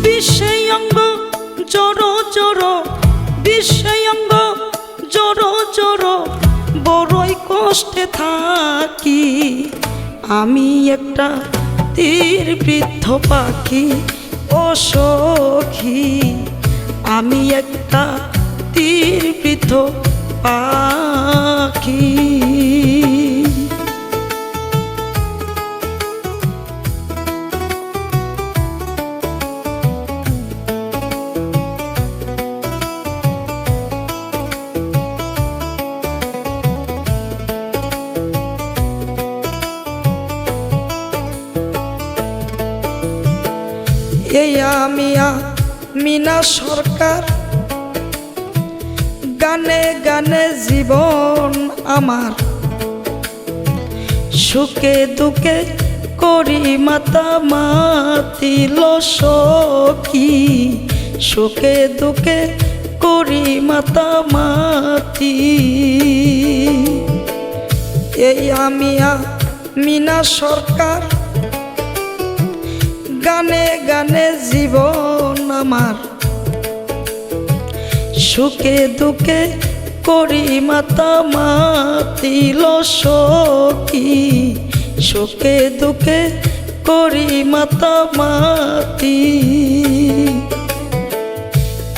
বিষয়ঙ্গ জড়ো জড়ো, বিষয়ঙ্গ জড়ো জড়ো, বড়ই কষ্টে থাকি। আমি একটা তীর বৃদ্ধ পাখি ও সখী, আমি একটা তীর বৃদ্ধ পাখি। এই আমি মিনা সরকার, গানে গানে জীবন আমার, সুখে দুঃখে করি মাতামাতি লো সখী, সুখে দুঃখে করি মাতামাতি। এই আমি মিনা সরকার, গানে গানে জীবন আমার, সুখে দুঃখে করি মাতামাতি লো সখী, সুখে দুঃখে করি মাতামাতি।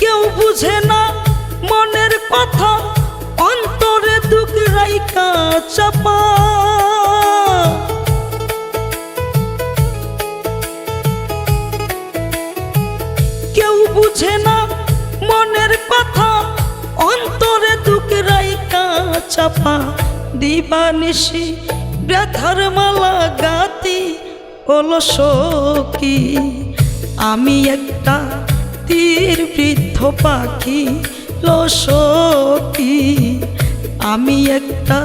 কেউ বুঝে না মনের কথা, অন্তরে দুঃখ রাইখা চাপা। কেউ বুঝে না মনের কথা, অন্তরে দুঃখ রাইখা চাপা। দিবানিশি ব্যথার মালা গাতি হলো সখী, আমি একটা তীর বৃদ্ধ পাখি লো সখী, আমি একটা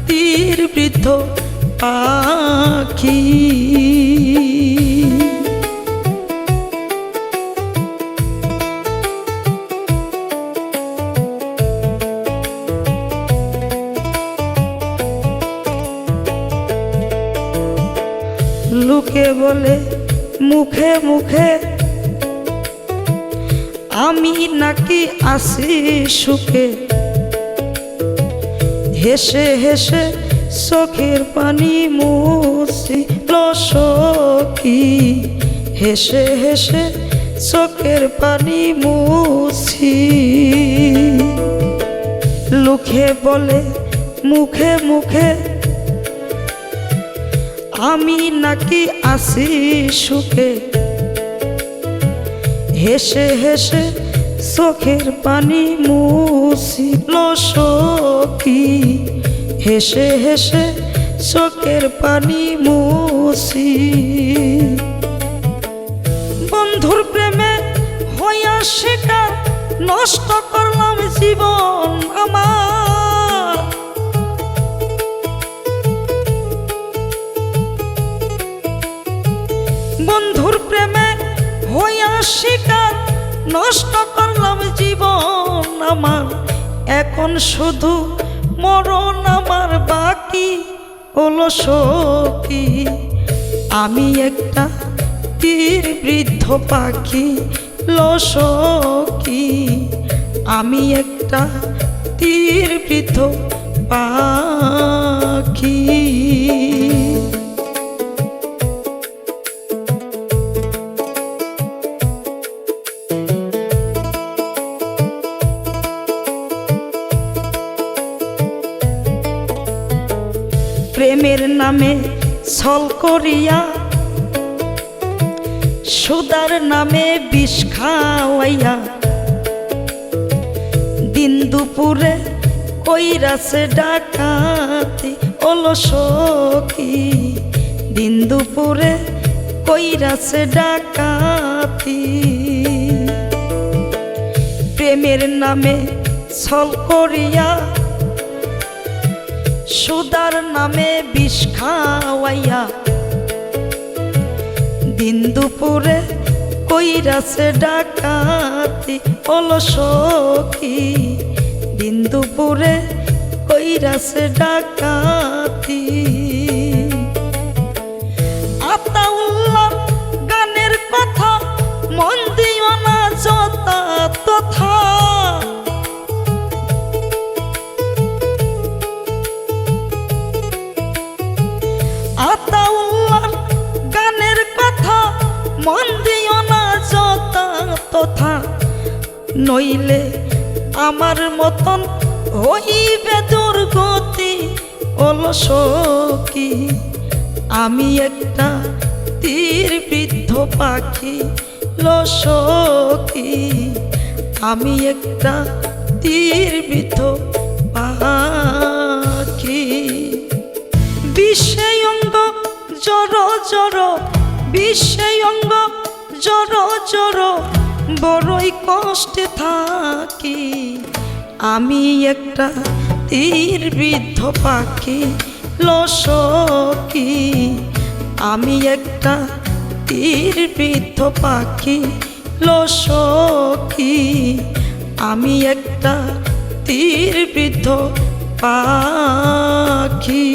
তীর বৃদ্ধ পাখি। লোকে বলে মুখে মুখে আমি নাকি আছি সুখে, হেসে হেসে চোখের পানি মুছি লো সখী, হেসে হেসে চোখের পানি মুছি। লোকে বলে মুখে মুখে আমি নাকি আছি সুখে, হেসে হেসে চোখের পানি মুছি লো সখী, হেসে হেসে চোখের পানি মুছি। বন্ধুর প্রেমে হইয়া শিকার, নষ্ট করলাম জীবন আমার। বন্ধুর প্রেমে হইয়া শিকার, নষ্ট করলাম জীবন আমার। এখন শুধু মরণ আমার বাকি হলো সখী, আমি একটা তীর বৃদ্ধ পাখি লো সখী, আমি একটা তীর বৃদ্ধ পাখি। প্রেমের নামে ছল করিয়া, সুদার নামে বিষ খাওয়াইয়া, দিন দুপুরে কইরাছে ডাকাতি ওলো সখী, দিন দুপুরে কইরাছে ডাকাতি। প্রেমের নামে ছল করিয়া, সুদার নামে বিষ খাওয়াইয়া, দিন দুপুরে কইরাছে ডাকাতি ওলো সখী, দিন দুপুরে কইরাছে ডাকাতি। আতাউল্লাহ গানের কথা মন মন দিও না যথা তথা, নইলে আমার মতন হইবে দুর্গতি। অলসকি আমি একটা তীর বিদ্ধ পাখি, লসকি আমি একটা তীর বিদ্ধ পাখি। বিষয়ঙ্গ জড় জড়, বিষয়ঙ্গ জড় জড়, বড়ই কষ্টে থাকি। আমি একটা তীর বিদ্ধ পাখি, লসকি আমি একটা তীর বিদ্ধ পাখি, লসকি আমি একটা তীর বিদ্ধ পাখি।